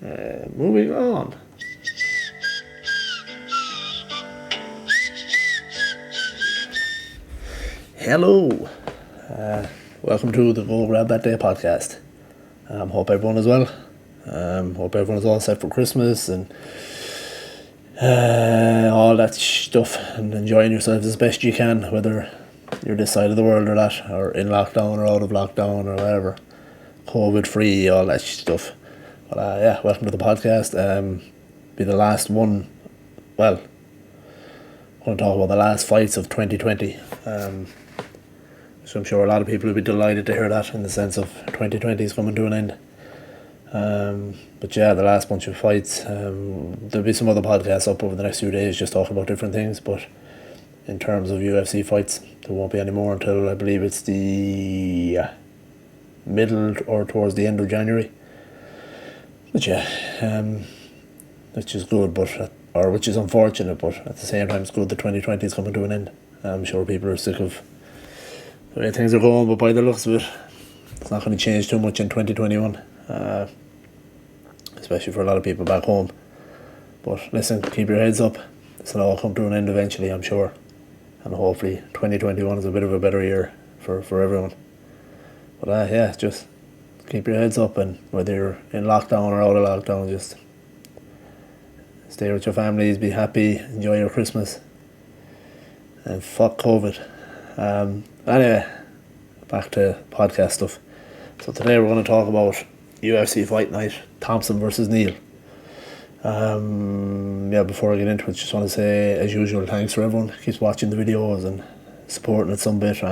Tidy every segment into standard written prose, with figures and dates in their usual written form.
Moving on. Hello. Welcome to the Go Grab That Day podcast. Hope everyone is well. Hope everyone is all set for Christmas and all that stuff, and enjoying yourselves as best you can, whether you're this side of the world or that, or in lockdown or out of lockdown or whatever, COVID free, all that stuff. But welcome to the podcast. Be the last one. Well, I'm going to talk about the last fights of 2020. So I'm sure a lot of people will be delighted to hear that, in the sense of 2020 is coming to an end. But yeah, the last bunch of fights. There'll be some other podcasts up over the next few days just talking about different things, but in terms of UFC fights, there won't be any more until, I believe, it's the middle or towards the end of January. But yeah, which is good, or which is unfortunate, but at the same time it's good that 2020 is coming to an end. I'm sure people are sick of the way things are going, but by the looks of it, it's not going to change too much in 2021, especially for a lot of people back home. But listen, keep your heads up. This will all come to an end eventually, I'm sure, and hopefully 2021 is a bit of a better year for everyone. But just keep your heads up, and whether you're in lockdown or out of lockdown, just stay with your families, be happy, enjoy your Christmas, and fuck COVID. Anyway, back to podcast stuff. So today we're going to talk about UFC Fight Night, Thompson versus Neal. Before I get into it, just want to say, as usual, thanks for everyone who keeps watching the videos and supporting it some bit.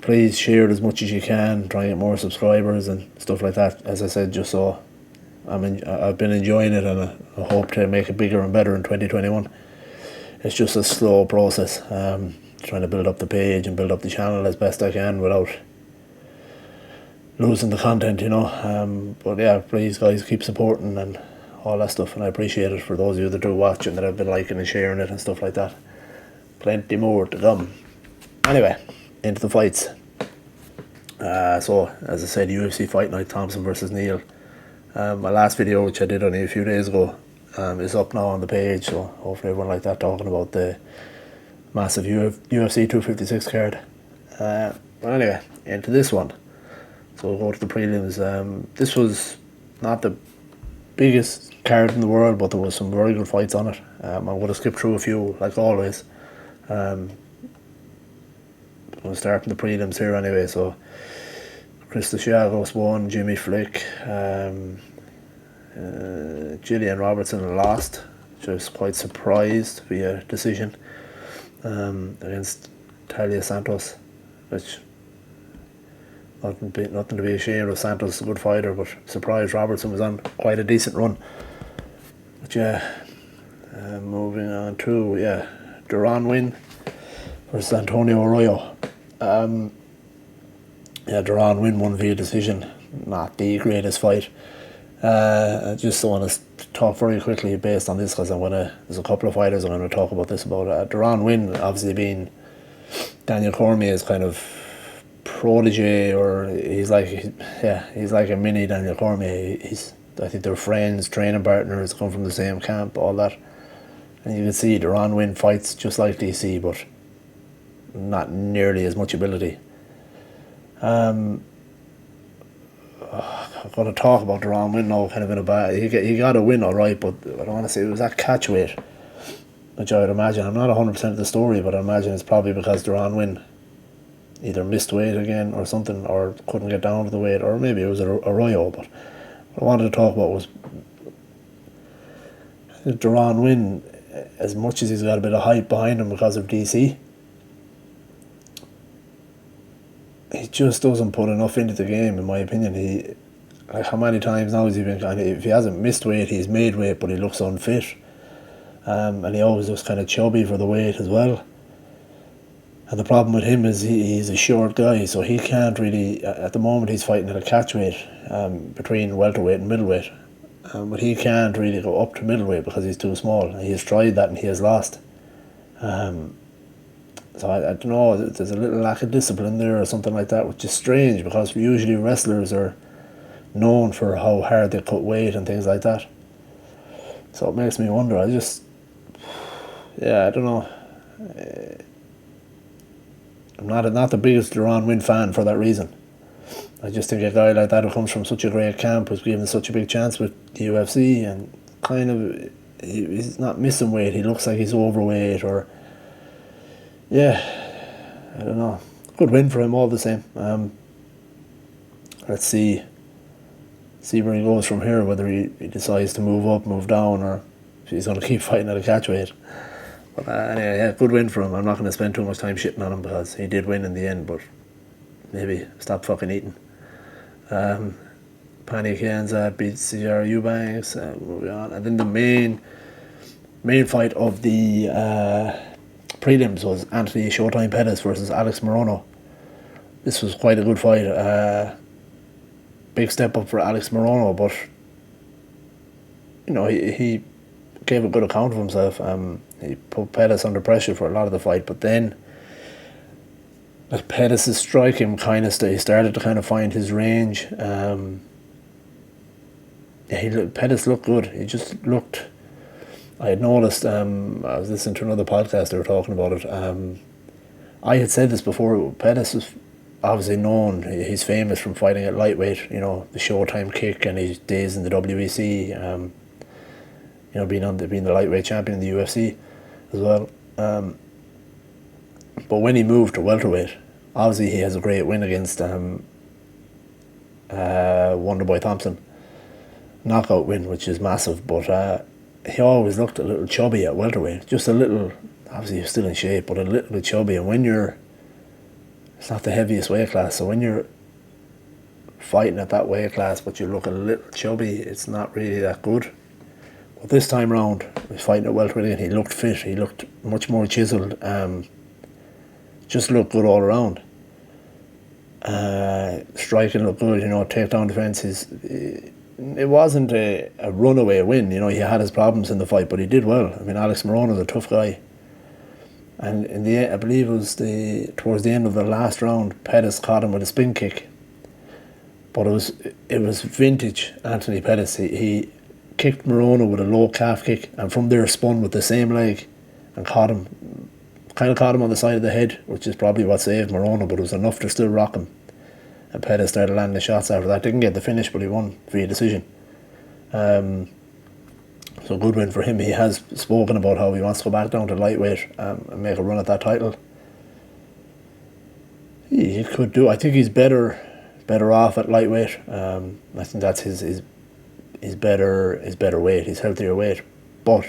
Please share it as much as you can, try and get more subscribers and stuff like that. As I said, just so I've been enjoying it, and I hope to make it bigger and better in 2021. It's just a slow process, trying to build up the page and build up the channel as best I can without losing the content, But yeah, please guys, keep supporting and all that stuff, and I appreciate it. For those of you that do watch and that have been liking and sharing it and stuff like that, plenty more to come. Anyway, into the fights. So as I said, UFC Fight Night, Thompson versus Neal. My last video, which I did only a few days ago, is up now on the page, so hopefully everyone liked that, talking about the massive UFC 256 card. But anyway, into this one. So we'll go to the prelims. This was not the biggest card in the world, but there was some very good fights on it. I'm going to skip through a few, like always. I'm going to start from the prelims here anyway. So Chris Thiagos won, Jimmy Flick, Gillian Robertson lost, which I was quite surprised via decision, against Talia Santos, which nothing to be ashamed of. Santos is a good fighter, but surprised Robertson was on quite a decent run. But moving on to Duran Win versus Antonio Arroyo. Duran Win won via decision. Not the greatest fight. I just want to talk very quickly based on this, because there's a couple of fighters I'm going to talk about this about. Duran Win, obviously being Daniel Cormier's kind of protege, or he's like a mini Daniel Cormier. I think they're friends, training partners, come from the same camp, all that. And you can see Duran Win fights just like DC, but not nearly as much ability. I'm going to talk about Duran Win now, kind of in a bad. He got a win, all right, but I don't want to say it was that catch weight, which I would imagine. I'm not 100% of the story, but I imagine it's probably because Duran Win either missed weight again or something, or couldn't get down to the weight, or maybe it was Arroyo. But what I wanted to talk about was Duran Win. As much as he's got a bit of hype behind him because of DC, he just doesn't put enough into the game, in my opinion. How many times now has he been if he hasn't missed weight, he's made weight, but he looks unfit. And he always looks kind of chubby for the weight as well. And the problem with him is he's a short guy, so he can't really, at the moment he's fighting at a catch weight, between welterweight and middleweight. But he can't really go up to middleweight because he's too small. And he has tried that and he has lost. So I don't know, there's a little lack of discipline there or something like that, which is strange, because usually wrestlers are known for how hard they cut weight and things like that. So it makes me wonder. I don't know. I'm not the biggest Deron Winn fan for that reason. I just think a guy like that who comes from such a great camp was given such a big chance with the UFC, and kind of he's not missing weight. He looks like he's overweight, or I don't know. Good win for him all the same. Let's see where he goes from here. Whether he decides to move up, move down, or if he's going to keep fighting at a catch weight. But anyway, good win for him. I'm not going to spend too much time shitting on him because he did win in the end. But maybe stop fucking eating. Pannie Kianza beats Sierra Eubanks. Moving on, and then the main fight of the prelims was Anthony Showtime Pettis versus Alex Morono. This was quite a good fight. Big step up for Alex Morono, but he gave a good account of himself. He put Pettis under pressure for a lot of the fight, but then Pettis' striking he started to kind of find his range. Pettis looked good. He just looked. I had noticed. I was listening to another podcast. They were talking about it. I had said this before. Pettis was obviously known. He's famous from fighting at lightweight. The Showtime kick and his days in the WEC. Being the lightweight champion in the UFC as well. But when he moved to welterweight, obviously he has a great win against Wonderboy Thompson. Knockout win, which is massive, but he always looked a little chubby at welterweight. Just a little, obviously he's still in shape, but a little bit chubby. And when it's not the heaviest weight class, so when you're fighting at that weight class but you look a little chubby, it's not really that good. But this time round, he was fighting at welterweight and he looked fit, he looked much more chiseled, just looked good all around. Striking looked good, takedown defense. It wasn't a runaway win, he had his problems in the fight, but he did well. I mean, Alex Morono's a tough guy. And in the end, I believe it was towards the end of the last round, Pettis caught him with a spin kick. But it was vintage Anthony Pettis. He kicked Morono with a low calf kick, and from there spun with the same leg and caught him on the side of the head, which is probably what saved Morono, but it was enough to still rock him. And Pettis started landing the shots after that. Didn't get the finish, but he won via decision. So good win for him. He has spoken about how he wants to go back down to lightweight and make a run at that title. He could do. I think he's better off at lightweight. I think that's his better weight. His healthier weight. But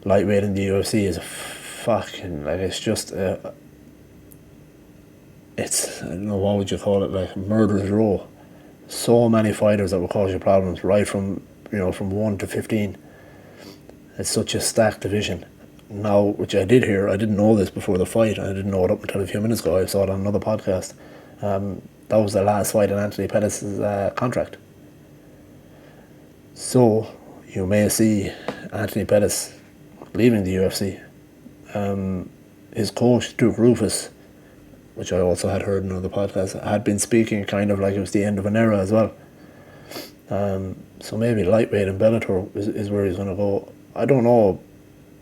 lightweight in the UFC is a fucking it's just it's, I don't know, what would you call it, like murderer's row. So many fighters that will cause you problems, right from 1 to 15. It's such a stacked division. Now, which I did hear, I didn't know this before the fight, I didn't know it up until a few minutes ago, I saw it on another podcast. That was the last fight in Anthony Pettis' contract. So, you may see Anthony Pettis leaving the UFC. His coach, Duke Rufus, which I also had heard in another podcast, had been speaking kind of like it was the end of an era as well. So maybe lightweight in Bellator is where he's going to go. I don't know,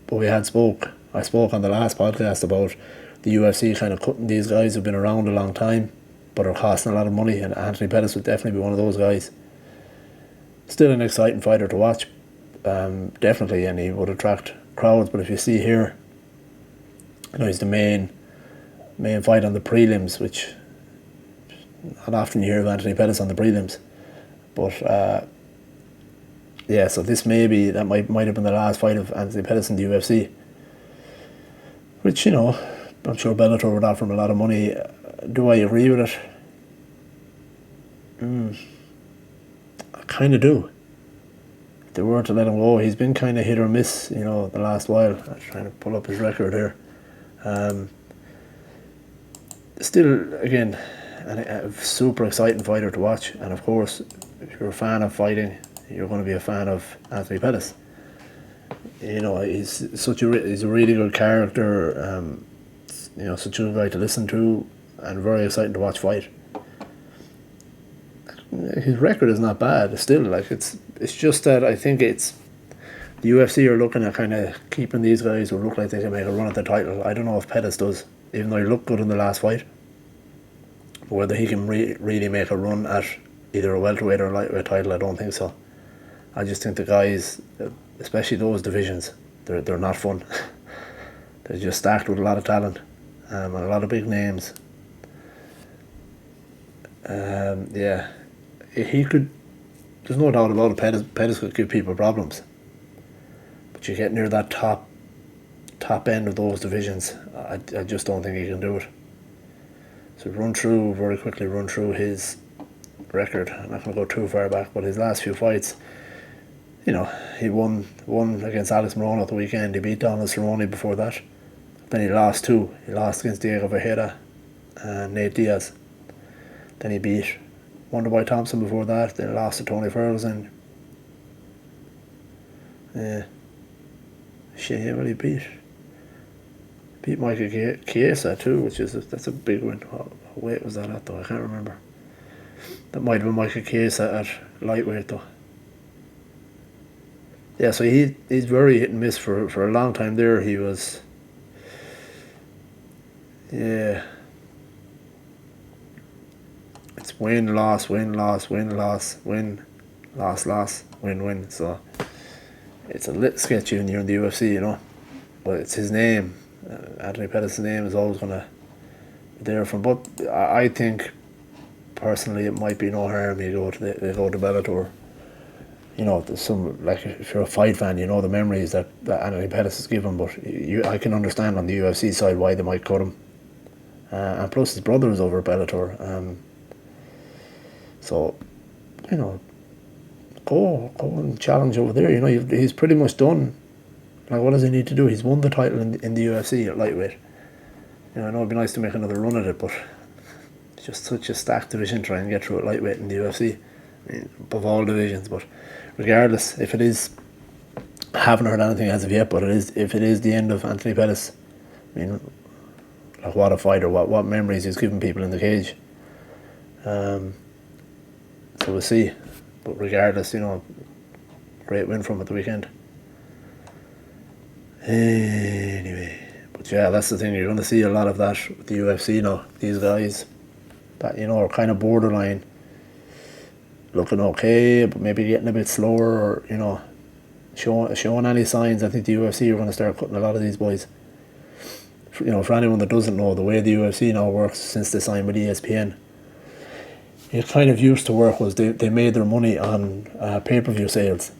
but I spoke on the last podcast about the UFC kind of cutting these guys who've been around a long time but are costing a lot of money, and Anthony Pettis would definitely be one of those guys. Still an exciting fighter to watch, definitely, and he would attract crowds. But if you see here, he's the main fight on the prelims, which not often you hear of Anthony Pettis on the prelims. But so this that might have been the last fight of Anthony Pettis in the UFC, which I'm sure Bellator would offer him a lot of money. Do I agree with it? I kind of do. If they were to let him go, he's been kind of hit or miss, the last while. I'm trying to pull up his record here. Still, again, a super exciting fighter to watch. And of course, if you're a fan of fighting, you're going to be a fan of Anthony Pettis. He's he's a really good character. Such a good guy to listen to, and very exciting to watch fight. his record is not bad. Still, like it's just that I think it's the UFC are looking at kind of keeping these guys who look like they can make a run at the title. I don't know if Pettis does, even though he looked good in the last fight. But whether he can really make a run at either a welterweight or a lightweight title, I don't think so. I just think the guys, especially those divisions, they're not fun. They're just stacked with a lot of talent and a lot of big names. Yeah, he could. There's no doubt about it. Pettis could give people problems. But you get near that top end of those divisions, I just don't think he can do it. So run through his record. I'm not going to go too far back, but his last few fights, you know, he won against Alex Morono at the weekend. He beat Donald Cerrone before that. Then he lost two. He lost against Diego Vergara and Nate Diaz. Then he beat Wonderboy Thompson before that. Then he lost to Tony Ferguson. Shit, what he beat? Beat Michael Chiesa too, that's a big win. What weight was that at though? I can't remember. That might have been Michael Chiesa at lightweight though. Yeah, so he's very hit and miss for a long time there. He was. Yeah. It's win, loss, win, loss, win, loss, win, loss, win, win. So it's a little sketchy when you're in the UFC, you know. But it's his name. Anthony Pettis' name is always going to be there from. But I think, personally, it might be no harm you go to Bellator. You know, there's some, like, if you're a fight fan, you know the memories that Anthony Pettis has given. But I can understand on the UFC side why they might cut him. And plus his brother is over at Bellator. So, you know, go and challenge over there. You know, he's pretty much done. Like, what does he need to do? He's won the title in the UFC at lightweight. You know, I know it'd be nice to make another run at it, but it's just such a stacked division trying to get through at lightweight in the UFC. I mean, above all divisions, but regardless, if it is, I haven't heard anything as of yet, but if it is the end of Anthony Pettis, I mean, like, what a fighter, what memories he's given people in the cage. So we'll see. But regardless, you know, great win from him at the weekend. Anyway, but yeah, that's the thing. You're going to see a lot of that with the UFC now. These guys that, you know, are kind of borderline, looking okay, but maybe getting a bit slower, or, you know, showing any signs. I think the UFC are going to start cutting a lot of these boys. You know, for anyone that doesn't know, the way the UFC now works since they signed with ESPN, it kind of used to work was they made their money on pay-per-view sales.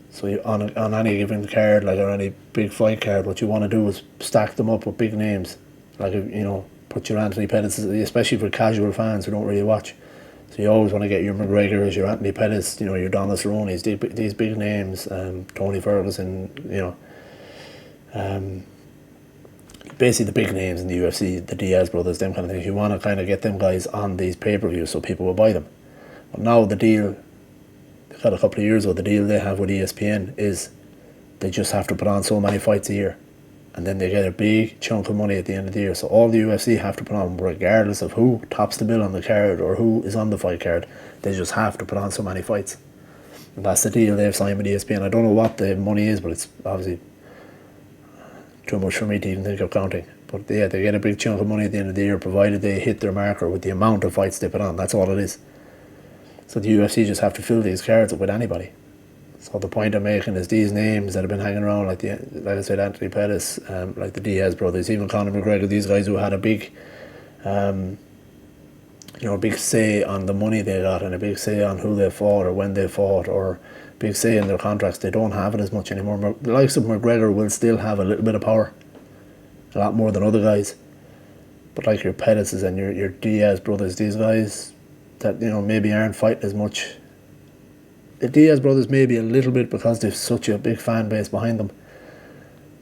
So on any given card, like, or any big fight card, what you want to do is stack them up with big names. Like, you know, put your Anthony Pettis, especially for casual fans who don't really watch. So you always want to get your McGregors, your Anthony Pettis, you know, your Donald Cerrone's, these big names, Tony Ferguson, you know, basically the big names in the UFC, the Diaz brothers, them kind of things. You want to kind of get them guys on these pay-per-views so people will buy them. But now the deal, they got a couple of years ago, the deal they have with ESPN is they just have to put on so many fights a year, and then they get a big chunk of money at the end of the year. So all the UFC have to put on, regardless of who tops the bill on the card or who is on the fight card, they just have to put on so many fights. And that's the deal they've signed with ESPN. I don't know what the money is, but it's obviously too much for me to even think of counting. But yeah, they get a big chunk of money at the end of the year, provided they hit their marker with the amount of fights they put on. That's all it is. So the UFC just have to fill these cards up with anybody. So the point I'm making is these names that have been hanging around, like I said, Anthony Pettis, like the Diaz brothers, even Conor McGregor, these guys who had a big, big say on the money they got and a big say on who they fought or when they fought, or big say in their contracts. They don't have it as much anymore. The likes of McGregor will still have a little bit of power, a lot more than other guys. But like your Pettis and your Diaz brothers, these guys that, you know, maybe aren't fighting as much. The Diaz brothers maybe a little bit because they've such a big fan base behind them.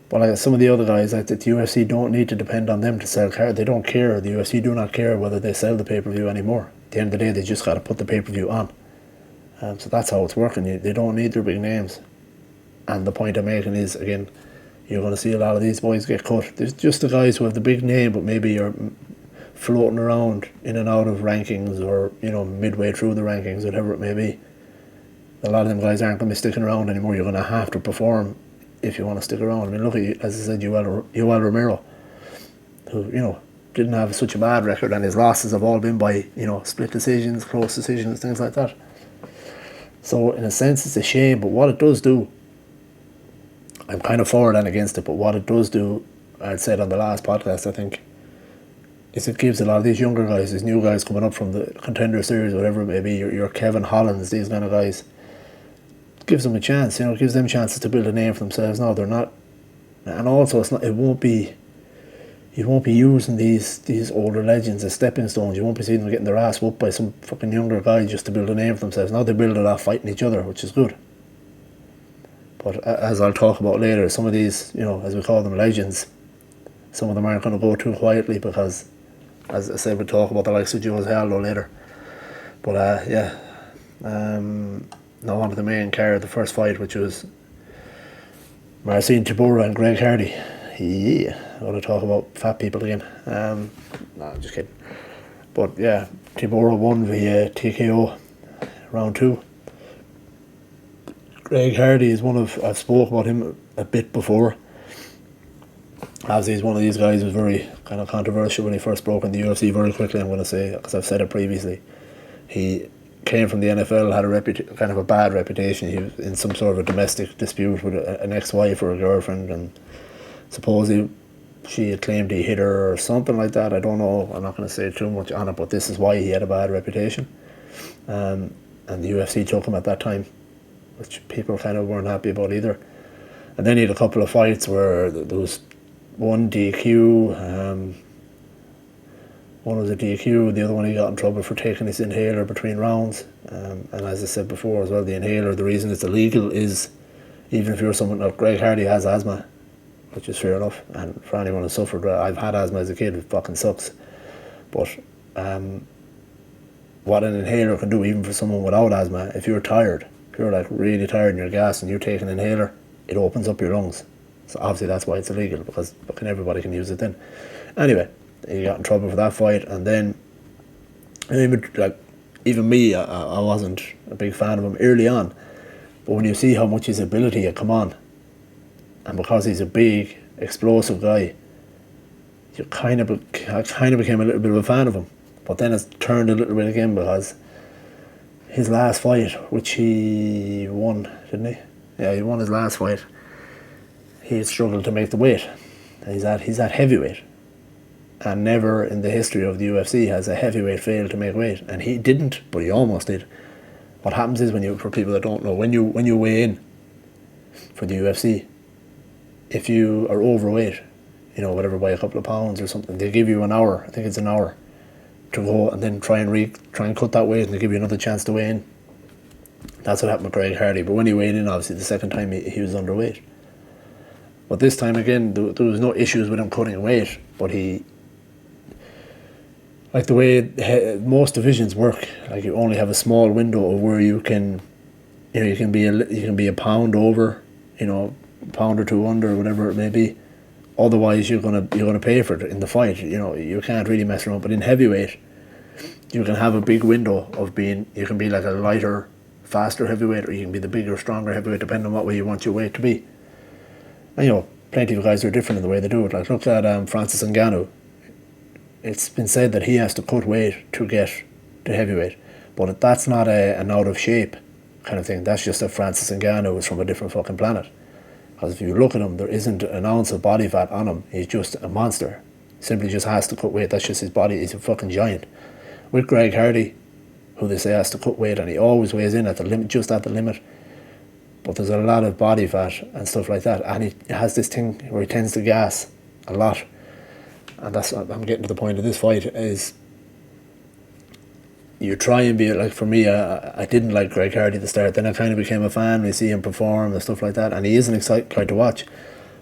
But like some of the other guys, like the UFC don't need to depend on them to sell cards. They don't care. The UFC do not care whether they sell the pay-per-view anymore. At the end of the day, they just got to put the pay-per-view on. So that's how it's working. They don't need their big names. And the point I'm making is, again, you're going to see a lot of these boys get cut. There's just the guys who have the big name, but maybe are floating around in and out of rankings, or midway through the rankings, whatever it may be. A lot of them guys aren't going to be sticking around anymore. You're going to have to perform if you want to stick around. I mean, look at, as I said, Yoel Romero, who didn't have such a bad record, and his losses have all been by split decisions, close decisions, things like that. So in a sense, it's a shame. But what it does do, I'm kind of for it and against it. But what it does do, I'd said on the last podcast, I think, is it gives a lot of these younger guys, these new guys coming up from the Contender Series, whatever it may be, your Kevin Hollands, these kind of guys, gives them a chance. Gives them chances to build a name for themselves. No, they're not, and also it won't be. You won't be using these older legends as stepping stones. You won't be seeing them getting their ass whooped by some fucking younger guy just to build a name for themselves. Now they build it off fighting each other, which is good. But as I'll talk about later, some of these, as we call them, legends, some of them aren't going to go too quietly because, as I said, we'll talk about the likes of Jose Aldo later. But now on to the main card, the first fight, which was Marcin Tybura and Greg Hardy. Yeah, I want to talk about fat people again. No, I'm just kidding. But yeah, Tybura won via TKO, round 2. Greg Hardy is I've spoke about him a bit before. Obviously, he's one of these guys who was very kind of controversial when he first broke in the UFC very quickly, I'm going to say, because I've said it previously. He came from the NFL, had kind of a bad reputation. He was in some sort of a domestic dispute with an ex-wife or a girlfriend, and supposedly she had claimed he hit her or something like that. I don't know. I'm not going to say too much on it, but this is why he had a bad reputation. And the UFC took him at that time, which people kind of weren't happy about either. And then he had a couple of fights where there was one DQ. One was a DQ, the other one he got in trouble for taking his inhaler between rounds. And as I said before as well, the inhaler, the reason it's illegal is, even if you're someone like Greg Hardy has asthma, which is fair enough, and for anyone who suffered, I've had asthma as a kid, it fucking sucks. But what an inhaler can do, even for someone without asthma, if you're tired, if you're like really tired and you're gassed and you take an inhaler, it opens up your lungs. So obviously that's why it's illegal, because fucking everybody can use it then. Anyway, he got in trouble for that fight, and then even me, I wasn't a big fan of him early on, but when you see how much his ability had come on, and because he's a big, explosive guy, I kind of became a little bit of a fan of him. But then it's turned a little bit again, because his last fight, which he won, didn't he? Yeah, he won his last fight. He had struggled to make the weight. He's at heavyweight. And never in the history of the UFC has a heavyweight failed to make weight. And he didn't, but he almost did. What happens is, for people that don't know, when you weigh in for the UFC, if you are overweight, whatever, by a couple of pounds or something, they give you an hour, I think it's an hour, to go and then try and cut that weight, and they give you another chance to weigh in. That's what happened with Greg Hardy. But when he weighed in, obviously the second time he was underweight. But this time again, there was no issues with him cutting weight, but he, like the way most divisions work, like you only have a small window of where you can, you can be a pound over, a pound or two under, whatever it may be. Otherwise, you're gonna pay for it in the fight. You can't really mess around. But in heavyweight, you can have a big window of being. You can be like a lighter, faster heavyweight, or you can be the bigger, stronger heavyweight, depending on what way you want your weight to be. And plenty of guys are different in the way they do it. Like look at Francis Ngannou. It's been said that he has to cut weight to get to heavyweight, but that's not an out of shape kind of thing. That's just that Francis Ngannou is from a different fucking planet. Because if you look at him, there isn't an ounce of body fat on him. He's just a monster. Simply just has to cut weight. That's just his body. He's a fucking giant. With Greg Hardy, who they say has to cut weight, and he always weighs in at the limit, just at the limit. But there's a lot of body fat and stuff like that, and he has this thing where he tends to gas a lot. And that's, I'm getting to the point of this fight, is you try and be like, for me, I didn't like Greg Hardy at the start. Then I kind of became a fan. We see him perform and stuff like that, and he is an exciting guy to watch.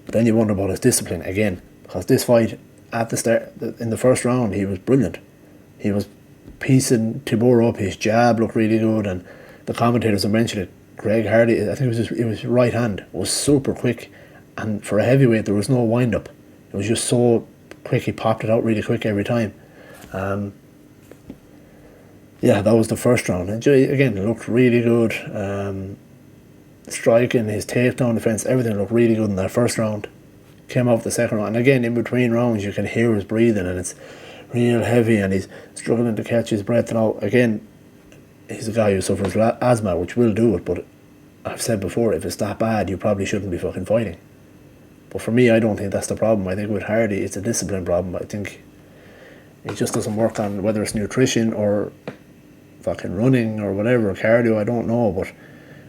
But then you wonder about his discipline again, because this fight at the start, in the first round, he was brilliant. He was piecing Tybura up. His jab looked really good, and the commentators have mentioned it. Greg Hardy, I think it was right hand, was super quick, and for a heavyweight there was no wind up. It was just so quick. He popped it out really quick every time. Yeah, that was the first round. And again, it looked really good. Striking, his takedown defense, everything looked really good in that first round. Came out the second round, and again, in between rounds, you can hear his breathing, and it's real heavy, and he's struggling to catch his breath. Now, again, he's a guy who suffers asthma, which will do it, but I've said before, if it's that bad, you probably shouldn't be fucking fighting. But for me, I don't think that's the problem. I think with Hardy, it's a discipline problem. I think it just doesn't work on whether it's nutrition or fucking running or whatever, cardio, I don't know, but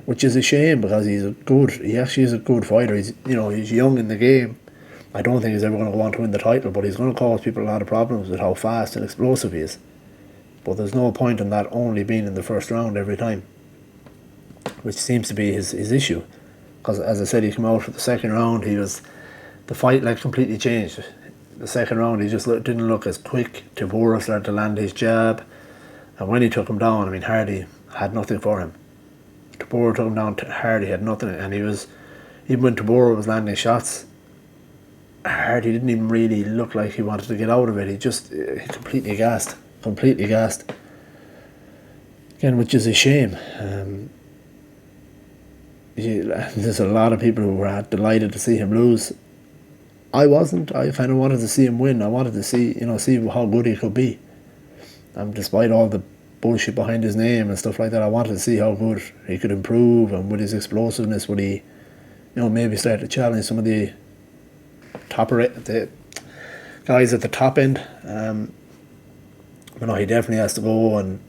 which is a shame because he actually is a good fighter. He's young in the game. I don't think he's ever going to go on to win the title, but he's going to cause people a lot of problems with how fast and explosive he is. But there's no point in that only being in the first round every time, which seems to be his issue. Because as I said, he came out for the second round, the fight completely changed. The second round, he just didn't look as quick. Tibura started to land his jab, and when he took him down, Hardy had nothing for him. Tibura took him down, Hardy had nothing, and even when Tibura was landing shots, Hardy didn't even really look like he wanted to get out of it. He completely gassed. Again, which is a shame. There's a lot of people who were delighted to see him lose. I wasn't. I kind of wanted to see him win. I wanted to see how good he could be. Despite all the bullshit behind his name and stuff like that, I wanted to see how good he could improve, and with his explosiveness, would he, maybe start to challenge some of the the guys at the top end. He definitely has to go and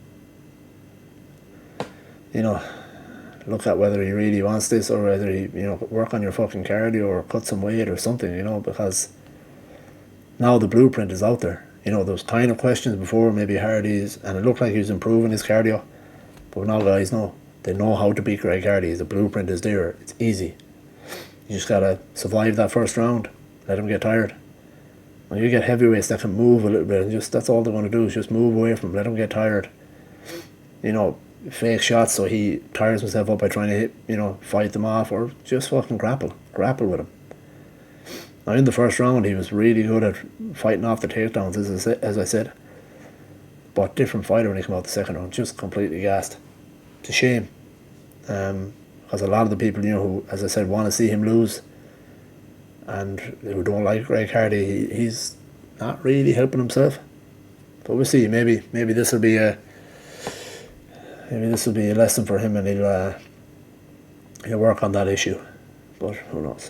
look at whether he really wants this, or whether he work on your fucking cardio or cut some weight or something, because now the blueprint is out there. Those kind of questions before, maybe Hardy's, and it looked like he was improving his cardio, but now guys they know how to beat Greg Hardy. The blueprint is there. It's easy. You just gotta survive that first round, let him get tired. When you get heavyweights that can move a little bit, and that's all they're going to do is just move away from him, let him get tired. Fake shots so he tires himself up by trying to hit, fight them off, or just fucking grapple with him. Now in the first round, he was really good at fighting off the takedowns, as I said. But different fighter when he came out the second round, just completely gassed. It's a shame, because a lot of the people who, as I said, want to see him lose, and who don't like Greg Hardy, he's not really helping himself. But we'll see. Maybe this will be a lesson for him, and he'll work on that issue. But who knows?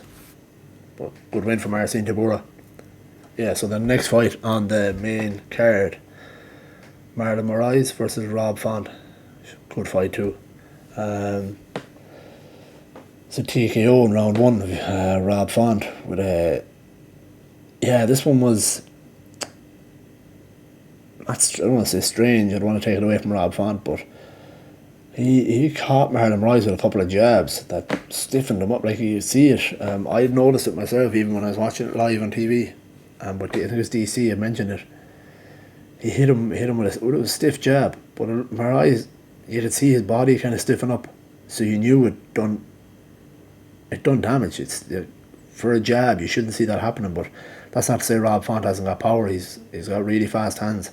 But good win for Marcin Tibura. Yeah, so the next fight on the main card, Marlon Moraes versus Rob Font. Good fight too. It's a TKO in round one of Rob Font with this one was, I don't want to say strange, I don't want to take it away from Rob Font, but he caught Marlon Moraes with a couple of jabs that stiffened him up, like you see it. I had noticed it myself even when I was watching it live on TV. But I think it was DC had mentioned it. He hit him with a stiff jab, but Moraes, you could see his body kind of stiffen up, so you knew it done damage. For a jab, you shouldn't see that happening, but that's not to say Rob Font hasn't got power. He's got really fast hands.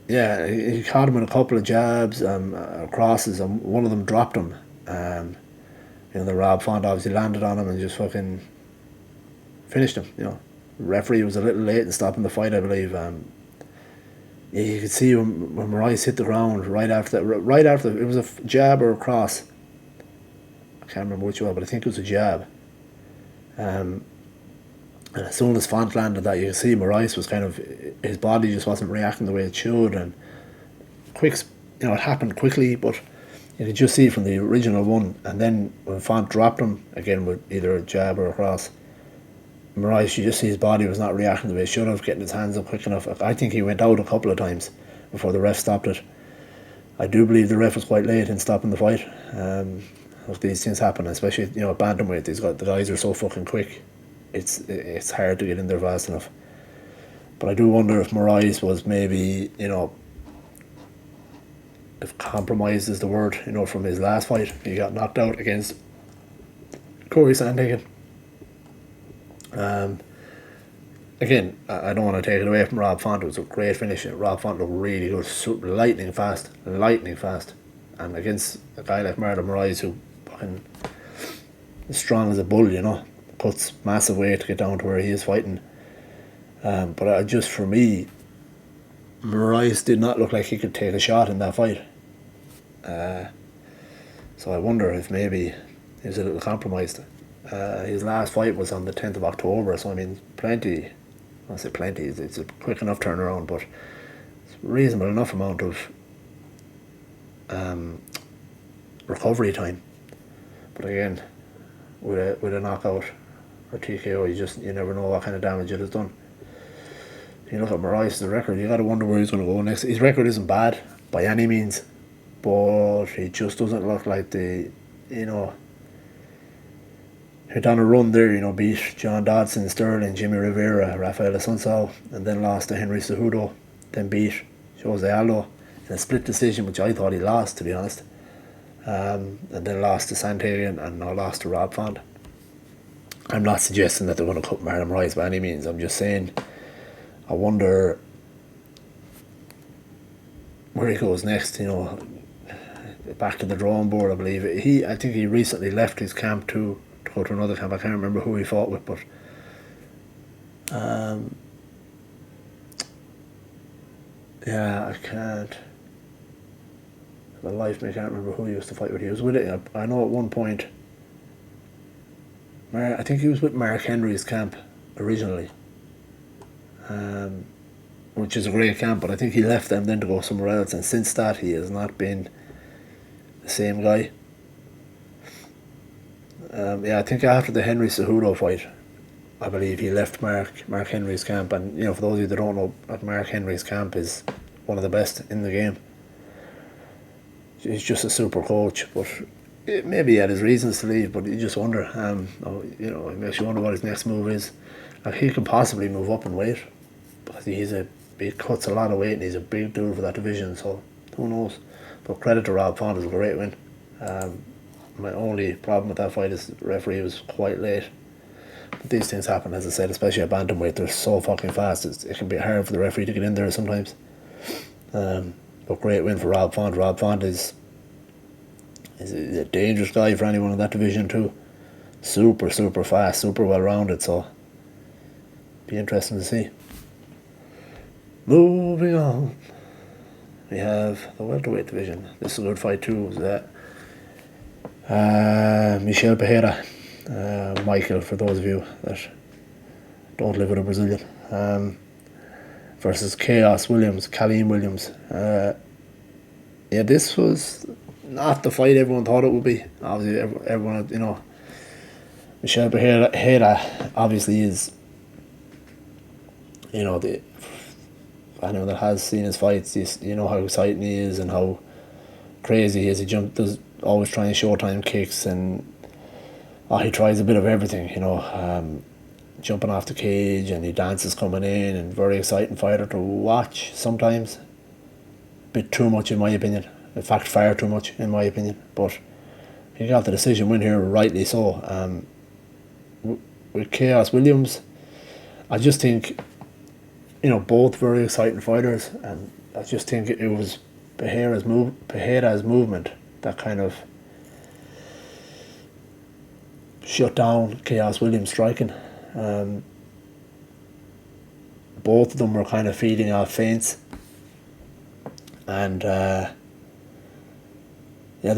He caught him with a couple of jabs, crosses, and one of them dropped him. The Rob Font obviously landed on him and just fucking finished him. The referee was a little late in stopping the fight, I believe. You could see when Moraes hit the ground right after it was a jab or a cross. I can't remember which one, but I think it was a jab. And as soon as Font landed that, you could see Moraes was his body just wasn't reacting the way it should, and it happened quickly, but you could just see from the original one, and then when Font dropped him, again with either a jab or a cross, Moraes, you just see his body was not reacting the way it should have, getting his hands up quick enough. I think he went out a couple of times before the ref stopped it. I do believe the ref was quite late in stopping the fight. These things happen, especially at bantamweight. The guys are so fucking quick. It's hard to get in there fast enough. But I do wonder if Moraes was maybe, if compromised is the word, from his last fight. He got knocked out against Corey Sandhagen. again, I don't want to take it away from Rob Font. It was a great finish. Rob Font looked really good, super, lightning fast. And against a guy like Marlon Moraes, who fucking is strong as a bull, puts massive weight to get down to where he is fighting. But just for me, Moraes did not look like he could take a shot in that fight. So I wonder if maybe he was a little compromised. His last fight was on the 10th of October, so I mean, plenty. I say plenty. It's a quick enough turnaround, but it's a reasonable enough amount of recovery time. But again, with a knockout or TKO, you never know what kind of damage it has done. You look at Moraes' record, you got to wonder where he's going to go next. His record isn't bad by any means, but he just doesn't look like he'd on a run there, beat John Dodson, Sterling, Jimmy Rivera, Rafael Assunção, and then lost to Henry Cejudo, then beat Jose Aldo in a split decision, which I thought he lost, to be honest. And then lost to Santagan, and now lost to Rob Font. I'm not suggesting that they're going to cut Marlon Moraes by any means. I'm just saying, I wonder where he goes next. Back to the drawing board, I believe. I think he recently left his camp to go to another camp. I can't remember who he fought with, but I can't. For the life of me, I can't remember who he used to fight with. He was with it. I know at one point. I think he was with Mark Henry's camp originally, which is a great camp. But I think he left them then to go somewhere else, and since that he has not been the same guy. I think after the Henry Cejudo fight, I believe he left Mark Henry's camp. And for those of you that don't know, Mark Henry's camp is one of the best in the game. He's just a super coach, but maybe he had his reasons to leave. But you just wonder, it makes you wonder what his next move is. Like, he could possibly move up in weight, but he cuts a lot of weight, and he's a big dude for that division. So who knows? But credit to Rob Font, it was a great win. My only problem with that fight is the referee was quite late. But these things happen, as I said, especially at bantamweight. They're so fucking fast. It can be hard for the referee to get in there sometimes. But great win for Rob Font. Rob Font is a dangerous guy for anyone in that division too. Super, super fast, super well rounded. So be interesting to see. Moving on, we have the welterweight division. This is a good fight too. Michel Pereira, Michael, for those of you that don't live with a Brazilian, versus Chaos Williams, Kaleem Williams. This was not the fight everyone thought it would be. Obviously, everyone, Michel Pereira obviously is, anyone that has seen his fights, how exciting he is and how crazy he is. He does always trying showtime kicks, and he tries a bit of everything, jumping off the cage, and he dances coming in, and very exciting fighter to watch sometimes. A bit too much in my opinion. In fact, far too much in my opinion. But he got the decision win here, rightly so. With Chaos Williams, I just think, both very exciting fighters, and I just think it was Pereira's movement that kind of shut down Chaos Williams' striking. Both of them were kind of feeding off feints, and they're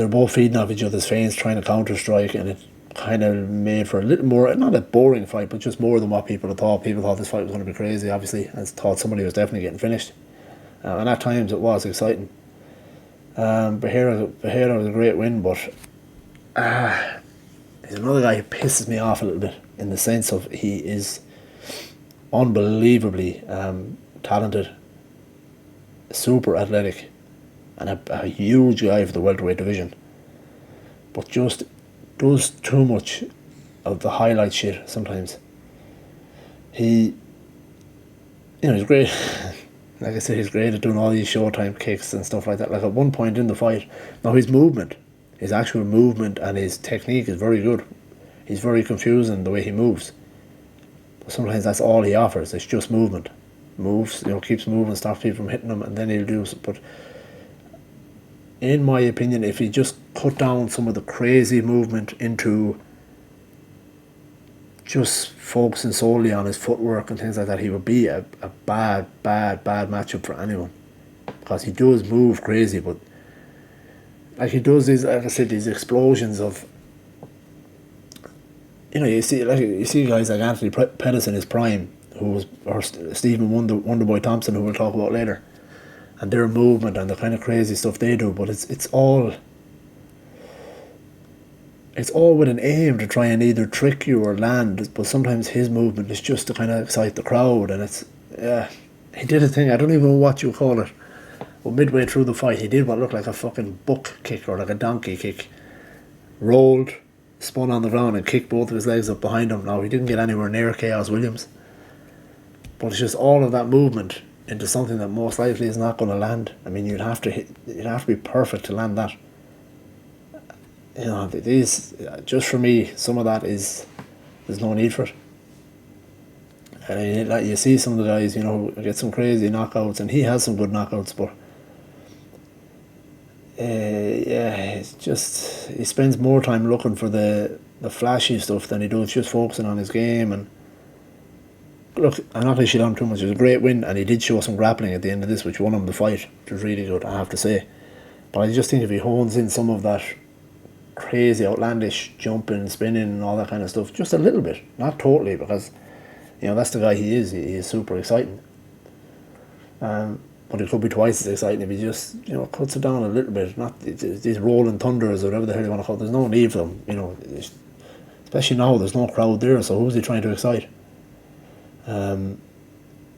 both feeding off each other's feints, trying to counter strike, and it kind of made for a little more, not a boring fight, but just more than what people had thought. People thought this fight was going to be crazy, obviously, and thought somebody was definitely getting finished, and at times it was exciting. Pereira was a great win, but he's another guy who pisses me off a little bit, in the sense of he is unbelievably talented, super athletic, and a huge guy for the welterweight division, but just does too much of the highlight shit sometimes. He's great. Like I said, he's great at doing all these showtime kicks and stuff like that. Like at one point in the fight, now his actual movement and his technique is very good. He's very confusing the way he moves. Sometimes that's all he offers. It's just movement. Moves, keeps moving, stops people from hitting him, and then he'll do it. But in my opinion, if he just cut down some of the crazy movement into just focusing solely on his footwork and things like that, he would be a bad matchup for anyone. Because he does move crazy, but like he does these, like I said, these explosions of, you see guys like Anthony Pettis in his prime, or Stephen Wonderboy Thompson, who we'll talk about later, and their movement and the kind of crazy stuff they do, but it's all with an aim to try and either trick you or land. But sometimes his movement is just to kind of excite the crowd, and he did a thing, I don't even know what you call it, but midway through the fight he did what looked like a fucking buck kick or like a donkey kick, rolled, spun on the ground and kicked both of his legs up behind him. Now he didn't get anywhere near Chaos Williams, but it's just all of that movement into something that most likely is not going to land. I mean, you'd have to be perfect to land that. These, just for me, some of that there's no need for it. And you see some of the guys, get some crazy knockouts, and he has some good knockouts, but it's just, he spends more time looking for the flashy stuff than he does just focusing on his game. And look, I'm not going to shit on him too much. It was a great win, and he did show some grappling at the end of this, which won him the fight, which was really good, I have to say. But I just think if he hones in some of that crazy, outlandish jumping, spinning and all that kind of stuff, just a little bit, not totally, because that's the guy he is. He is super exciting. But it could be twice as exciting if he just cuts it down a little bit. Not these rolling thunders or whatever the hell you want to call it. There's no need for them. Especially now there's no crowd there. So who's he trying to excite? And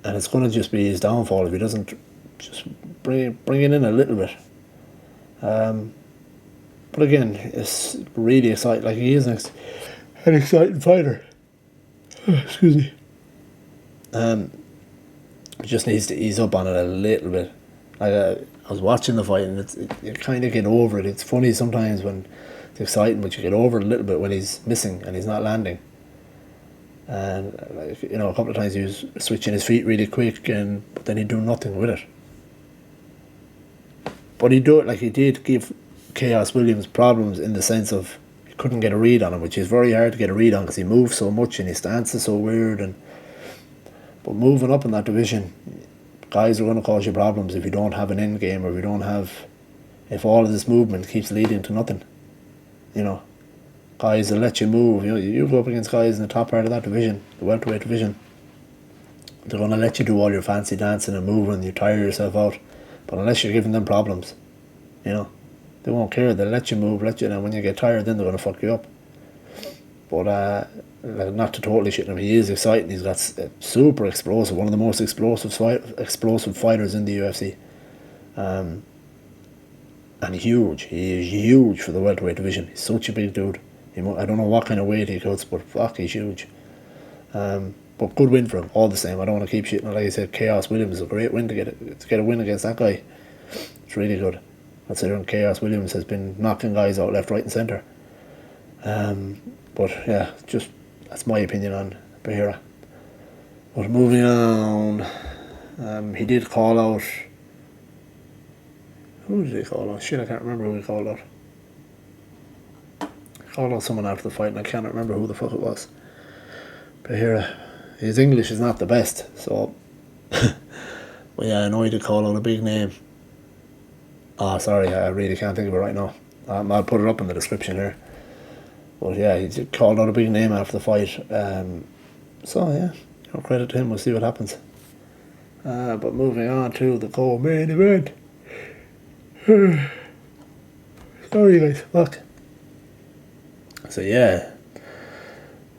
it's going to just be his downfall if he doesn't just bring it in a little bit. But again, it's really exciting. Like, he is an exciting fighter. Excuse me. Just needs to ease up on it a little bit. Like, I was watching the fight, and you kind of get over it. It's funny sometimes when it's exciting, but you get over it a little bit when he's missing and he's not landing. And a couple of times he was switching his feet really quick, but then he'd do nothing with it. But he did give Chaos Williams problems in the sense of he couldn't get a read on him, which is very hard to get a read on because he moves so much and his stance is so weird. But moving up in that division, guys are going to cause you problems if you don't have an end game, or if all of this movement keeps leading to nothing. Guys will let you move. You go up against guys in the top part of that division, the welterweight division. They're going to let you do all your fancy dancing and moving. You tire yourself out, but unless you're giving them problems, they won't care. They'll let you move, and when you get tired, then they're going to fuck you up. But not to totally shit him, he is exciting. He's got super explosive, one of the most explosive fighters in the UFC, and huge. He is huge for the welterweight division. He's such a big dude. I don't know what kind of weight he cuts, but fuck, he's huge. But good win for him all the same. I don't want to keep shitting. Like I said, Chaos Williams is a great win to get a win against that guy. It's really good. Considering Chaos Williams has been knocking guys out left, right and centre. But yeah, just that's my opinion on Bahira. But moving on, he did call out. Who did he call out? Shit, I can't remember who he called out. He called out someone after the fight, and I can't remember who the fuck it was. Bahira, his English is not the best, so. But yeah, I know he did call out a big name. Oh, sorry, I really can't think of it right now. I'll put it up in the description here. But yeah, he called out a big name after the fight. So yeah, credit to him. We'll see what happens. But moving on to the co-main event. Sorry guys, fuck. So yeah,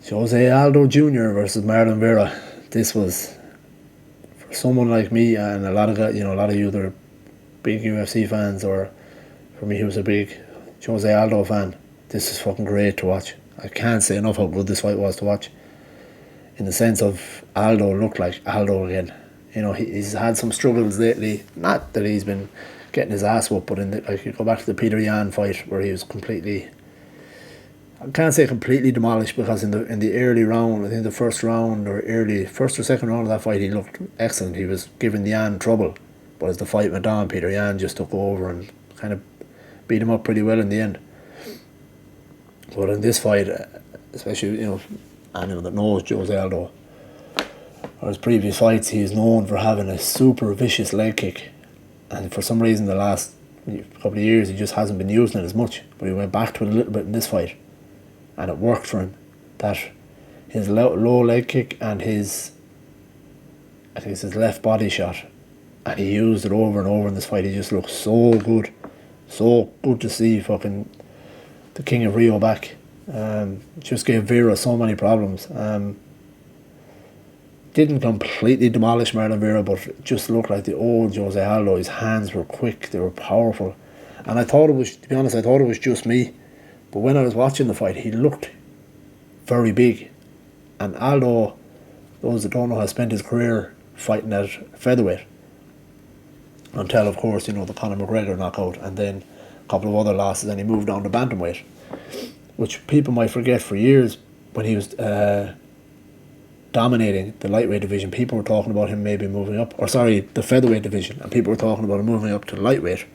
Jose Aldo Jr. versus Marlon Vera. This was, for someone like me and a lot of guys, a lot of you that are big UFC fans, or for me who was a big Jose Aldo fan, this is fucking great to watch. I can't say enough how good this fight was to watch. In the sense of Aldo looked like Aldo again. He's had some struggles lately. Not that he's been getting his ass whooped, but you go back to the Peter Yan fight where he was completely, I can't say completely demolished, because in the early round, I think the first round or early first or second round of that fight, he looked excellent. He was giving Yan trouble, but as the fight went on, Peter Yan just took over and kind of beat him up pretty well in the end. But in this fight, especially anyone that knows Jose Aldo or his previous fights, he's known for having a super vicious leg kick, and for some reason the last couple of years he just hasn't been using it as much. But he went back to it a little bit in this fight, and it worked for him. That his low leg kick and his, I think it's his left body shot, and he used it over and over in this fight. He just looked so good to see fucking the King of Rio back. Just gave Vera so many problems. Didn't completely demolish Marlon Vera, but just looked like the old Jose Aldo. His hands were quick, they were powerful, and I thought it was, to be honest, I thought it was just me, but when I was watching the fight, he looked very big. And Aldo, those that don't know, has spent his career fighting at featherweight, until of course the Conor McGregor knockout, and then a couple of other losses, and he moved down to bantamweight, which people might forget. For years, when he was dominating the lightweight division, people were talking about him maybe moving up, or sorry, the featherweight division, and people were talking about him moving up to lightweight.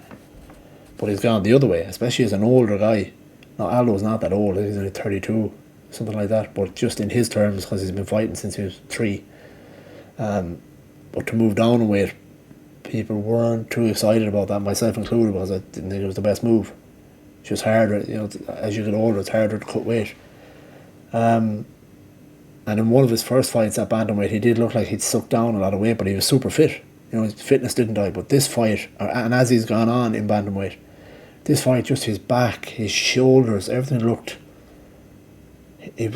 But he's gone the other way, especially as an older guy. Now Aldo's not that old, he's only 32, something like that, but just in his terms, because he's been fighting since he was 3. But to move down in weight, people weren't too excited about that, myself included, because I didn't think it was the best move. It's just harder, as you get older, it's harder to cut weight. And in one of his first fights at bantamweight, he did look like he'd sucked down a lot of weight, but he was super fit. His fitness didn't die. But this fight, and as he's gone on in bantamweight, this fight, just his back, his shoulders, everything looked, he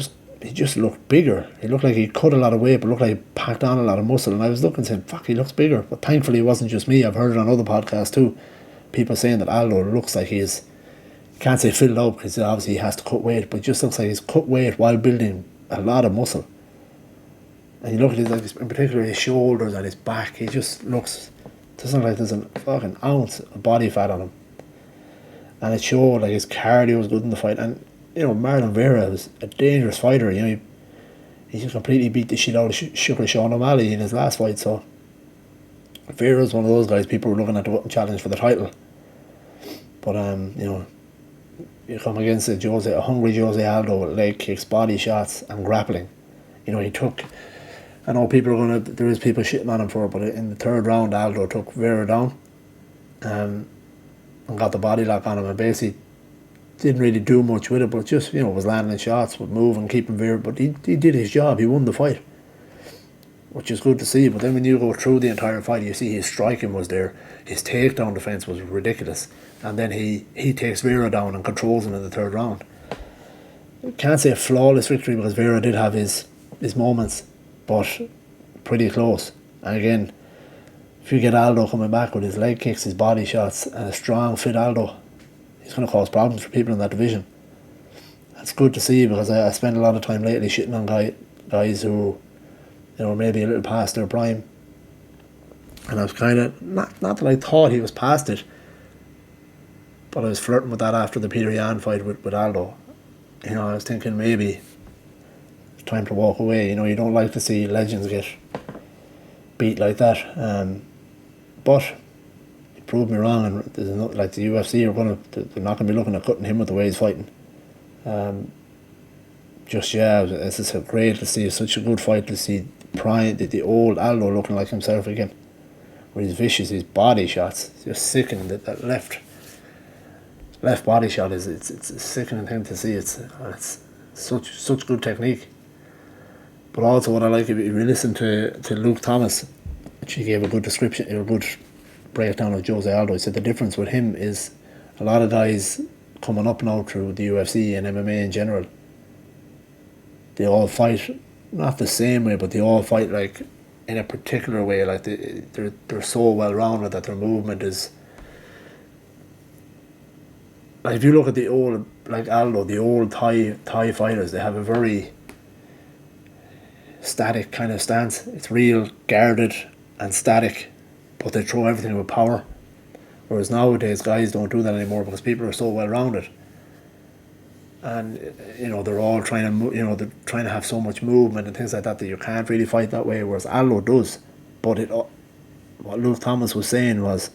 just looked bigger. He looked like he cut a lot of weight, but looked like he packed on a lot of muscle. And I was looking, saying, fuck, he looks bigger. But thankfully it wasn't just me. I've heard it on other podcasts too. People saying that Aldo looks like he's, can't say filled up, because obviously he has to cut weight, but it just looks like he's cut weight while building a lot of muscle. And you look at his, like, in particular his shoulders and his back, he just looks, doesn't look like there's a fucking ounce of body fat on him. And it showed, like, his cardio was good in the fight. And Marlon Vera was a dangerous fighter. He just completely beat the shit out of Sugar Sean O'Malley in his last fight. So Vera's one of those guys people were looking at to challenge for the title. But you come against a hungry Jose Aldo with leg kicks, body shots, and grappling. He took, I know people are there is people shitting on him for it, but in the third round, Aldo took Vera down, and got the body lock on him, and basically didn't really do much with it, but just, was landing shots, would move and keeping Vera, but he did his job, he won the fight, which is good to see. But then when you go through the entire fight, you see his striking was there, his takedown defence was ridiculous, and then he takes Vera down and controls him in the third round. Can't say a flawless victory, because Vera did have his moments, but pretty close. And again, if you get Aldo coming back with his leg kicks, his body shots, and a strong, fit Aldo, he's going to cause problems for people in that division. That's good to see, because I spent a lot of time lately shitting on guys who, maybe a little past their prime. And I was kind of, not that I thought he was past it, but I was flirting with that after the Peter Yan fight with Aldo. I was thinking maybe it's time to walk away. You don't like to see legends get beat like that. But he proved me wrong, and there's like the UFC they're not going to be looking at cutting him with the way he's fighting. It's just great to see such a good fight, to see the old Aldo looking like himself again, with his vicious, his body shots, just sickening. That left body shot it's a sickening thing to see. It's such good technique. But also what I like, if you listen to Luke Thomas, she gave a good description, a good breakdown of Jose Aldo. He said the difference with him is a lot of guys coming up now through the UFC and MMA in general, they all fight not the same way, but they all fight like in a particular way. Like they're so well rounded that their movement is, like, if you look at the old, like Aldo, the old Thai fighters, they have a very static kind of stance. It's real guarded and static, but they throw everything with power. Whereas nowadays guys don't do that anymore, because people are so well rounded. and they're all trying to they're trying to have so much movement and things like that you can't really fight that way, whereas Aldo does. But what Luke Thomas was saying was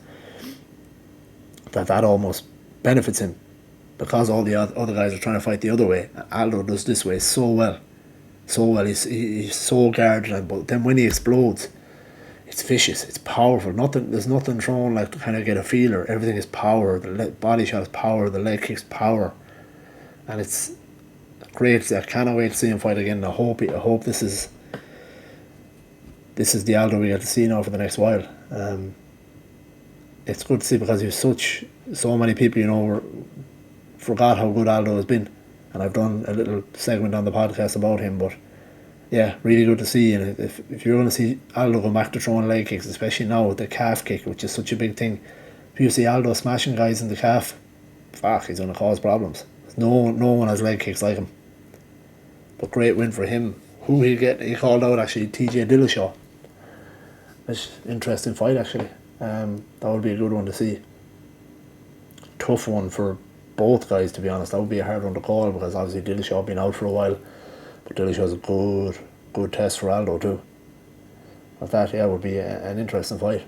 that almost benefits him, because all the other guys are trying to fight the other way. Aldo does this way so well. He's so guarded, but then when he explodes, it's vicious, it's powerful. There's nothing thrown like to kind of get a feeler. Everything is power. The body shot is power. The leg kicks power, and it's great. I cannot wait to see him fight again. I hope this is the Aldo we get to see now for the next while. It's good to see, because so many people forgot how good Aldo has been, and I've done a little segment on the podcast about him. But yeah, really good to see. And if you're going to see Aldo go back to throwing leg kicks, especially now with the calf kick, which is such a big thing, if you see Aldo smashing guys in the calf, fuck, he's going to cause problems. No one has leg kicks like him. But great win for him. Who he called out, actually, TJ Dillashaw. It's an interesting fight, actually. That would be a good one to see. Tough one for both guys, to be honest. That would be a hard one to call, because obviously Dillashaw been out for a while, but Dillashaw's a good test for Aldo too. But that, yeah, would be an interesting fight.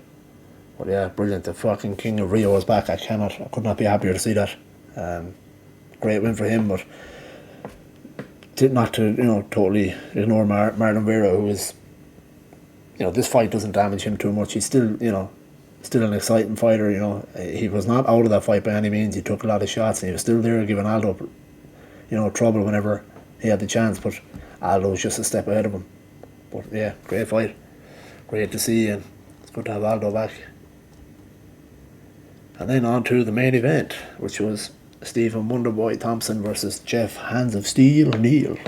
But yeah, brilliant. The fucking King of Rio is back. I could not be happier to see that. Great win for him, but not to totally ignore Marlon Vera, who is, this fight doesn't damage him too much. He's still an exciting fighter. He was not out of that fight by any means. He took a lot of shots, and he was still there giving Aldo trouble whenever he had the chance. But Aldo was just a step ahead of him. But yeah, great fight, great to see, and it's good to have Aldo back. And then on to the main event, which was Stephen Wonderboy Thompson versus Jeff Hands of Steel Neal.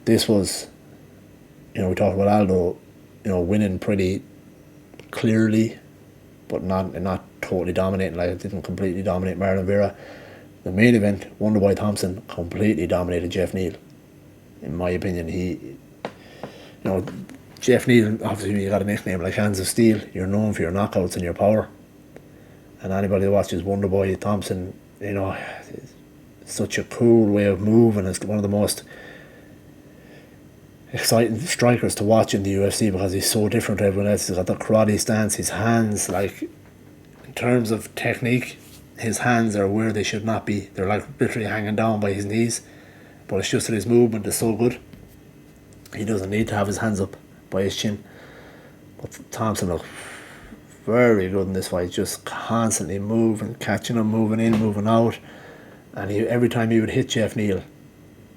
This was, we talked about Aldo, winning pretty clearly, but not totally dominating. Like, it didn't completely dominate Marlon Vera. The main event, Wonderboy Thompson completely dominated Jeff Neal. In my opinion, Jeff Neal, obviously you got a nickname like Hands of Steel. You're known for your knockouts and your power. And anybody who watches Wonderboy Thompson, it's such a cool way of moving. It's one of the most exciting strikers to watch in the UFC, because he's so different to everyone else. He's got the karate stance. His hands, like, in terms of technique, his hands are where they should not be. They're like literally hanging down by his knees. But it's just that his movement is so good. He doesn't need to have his hands up by his chin. But Thompson looked very good in this fight, just constantly moving, catching him, moving in, moving out. And every time he would hit Jeff Neal,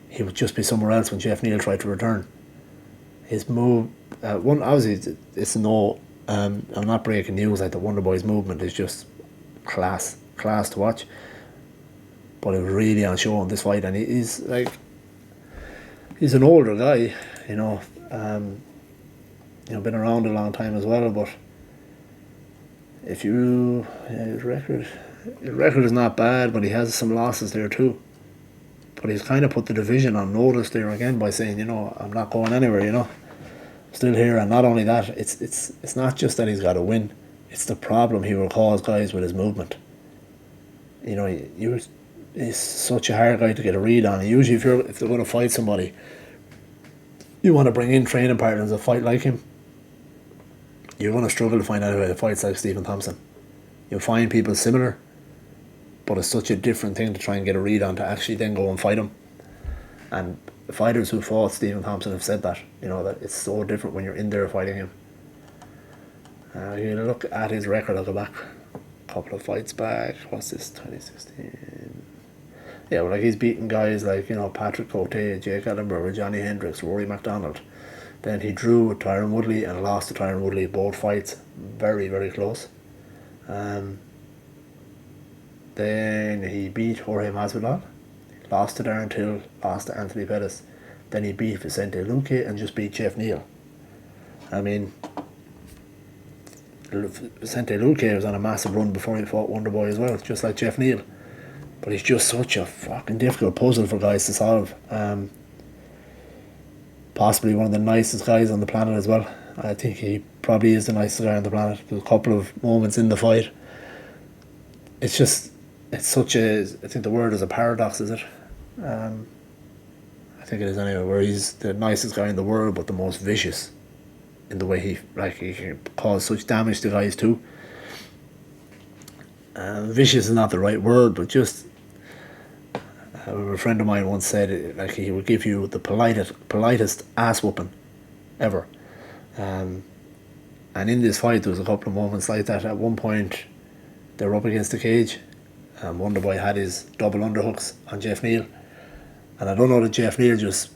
he would just be somewhere else when Jeff Neal tried to return. His move, obviously, it's no, I'm not breaking news, like, the Wonderboy's movement is just class to watch. But it was really on show in this fight, and he's an older guy, been around a long time as well. But his record is not bad, but he has some losses there too. But he's kind of put the division on notice there again by saying, I'm not going anywhere, still here. And not only that, it's not just that he's got to win, it's the problem he will cause guys with his movement. He's such a hard guy to get a read on. And usually if they're going to fight somebody, you want to bring in training partners that fight like him. You're going to struggle to find anybody that fights like Stephen Thompson. You'll find people similar, but it's such a different thing to try and get a read on, to actually then go and fight him. And the fighters who fought Stephen Thompson have said that, that it's so different when you're in there fighting him. You look at his record, I'll go back a couple of fights back. What's this, 2016? Yeah, well, like, he's beaten guys like, Patrick Cote, Jake Ellenberger, Johnny Hendricks, Rory MacDonald. Then he drew with Tyron Woodley and lost to Tyron Woodley, both fights very, very close. Then he beat Jorge Masvidal, lost to Darren Till, lost to Anthony Pettis. Then he beat Vicente Luque and just beat Jeff Neal. I mean, Vicente Luque was on a massive run before he fought Wonderboy as well, just like Jeff Neal. But he's just such a fucking difficult puzzle for guys to solve. Possibly one of the nicest guys on the planet as well. I think he probably is the nicest guy on the planet. There's a couple of moments in the fight. It's just, it's such a, I think the word is a paradox, is it? Um, I think it is anyway, where he's the nicest guy in the world, but the most vicious in the way he can cause such damage to guys too. Vicious is not the right word, but just a friend of mine once said like he would give you the politest ass whooping ever. Um, and in this fight, there was a couple of moments like that. At one point, they were up against the cage. Wonderboy had his double underhooks on Jeff Neal, and I don't know that Jeff Neal just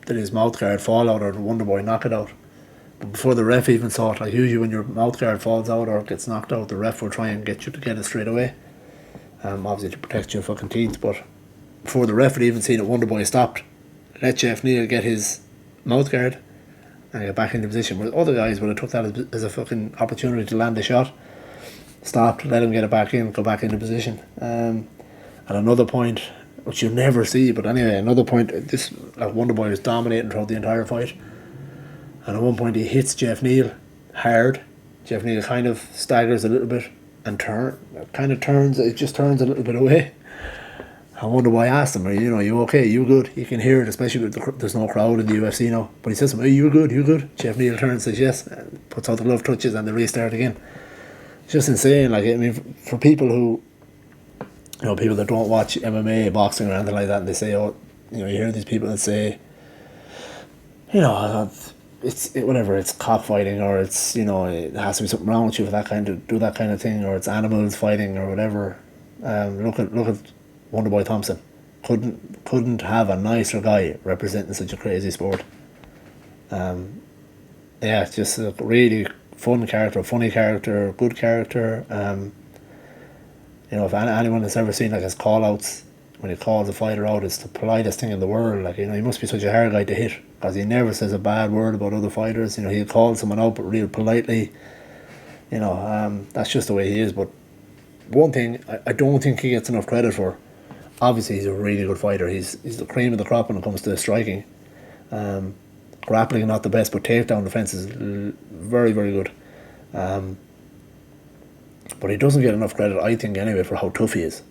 did his mouth guard fall out or the Wonderboy knock it out. But before the ref even saw it, like usually when your mouth guard falls out or gets knocked out, the ref will try and get you to get it straight away. Obviously to protect your fucking teeth, but before the ref had even seen it, Wonderboy stopped, let Jeff Neal get his mouth guard and get back into position. Where other guys would have took that as a fucking opportunity to land a shot. Stopped, let him get it back in, go back into position. At another point, which you never see, but anyway, another point, this like Wonderboy was dominating throughout the entire fight. And at one point he hits Jeff Neal hard. Jeff Neal kind of staggers a little bit and turns a little bit away. I Wonderboy asked him, you okay, you good? You can hear it, especially with there's no crowd in the UFC now. But he says to him, you good? Jeff Neal turns, says yes, and puts out the glove touches and they restart again. It's just insane. Like, I mean, for people who, people that don't watch MMA, boxing or anything like that, and they say, you hear these people that say, it's cockfighting, or it's, it has to be something wrong with you for that kind of do that kind of thing, or it's animals fighting or whatever. Look at Wonderboy Thompson. Couldn't have a nicer guy representing such a crazy sport. It's just a really fun character, funny character, good character. If anyone has ever seen like his call outs when he calls a fighter out, it's the politest thing in the world. Like, he must be such a hard guy to hit because he never says a bad word about other fighters. He'll call someone out but real politely. That's just the way he is. But one thing I don't think he gets enough credit for. Obviously, he's a really good fighter. He's the cream of the crop when it comes to striking. Grappling not the best, but takedown defense is very, very good. But he doesn't get enough credit, I think, anyway, for how tough he is.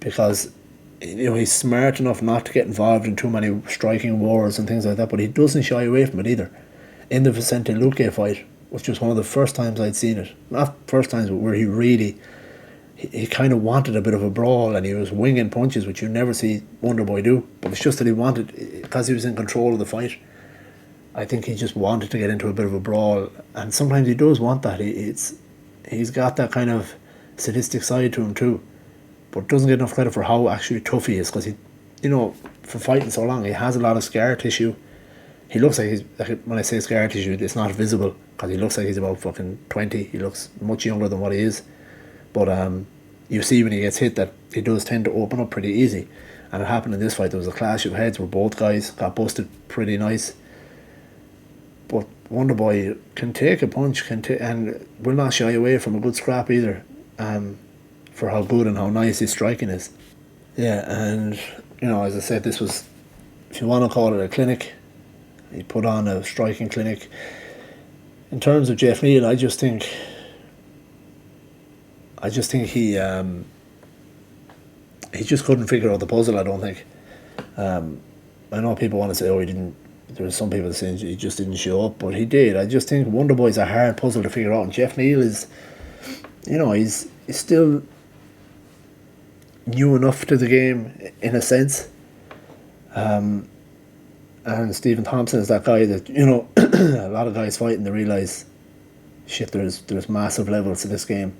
Because he's smart enough not to get involved in too many striking wars and things like that, but he doesn't shy away from it either. In the Vicente Luque fight, which was one of the first times I'd seen it, not first times, but where he really, he kind of wanted a bit of a brawl, and he was winging punches, which you never see Wonderboy do. But it's just that he wanted, because he was in control of the fight, I think he just wanted to get into a bit of a brawl, and sometimes he does want that. He's got that kind of sadistic side to him too, but doesn't get enough credit for how actually tough he is, because he, for fighting so long, he has a lot of scar tissue. He looks like when I say scar tissue, it's not visible, because he looks like he's about fucking 20. He looks much younger than what he is. But you see when he gets hit that he does tend to open up pretty easy. And it happened in this fight. There was a clash of heads where both guys got busted pretty nice. But Wonderboy can take a punch, and will not shy away from a good scrap either, for how good and how nice his striking is. Yeah, and, as I said, this was, if you want to call it a clinic, he put on a striking clinic. In terms of Jeff Neal, I just think he just couldn't figure out the puzzle, I don't think. I know people want to say, he didn't. There's some people saying he just didn't show up, but he did. I just think Wonderboy's a hard puzzle to figure out, and Jeff Neal is, he's still new enough to the game in a sense. And Stephen Thompson is that guy that, a lot of guys fighting, they realise, shit, there's massive levels to this game.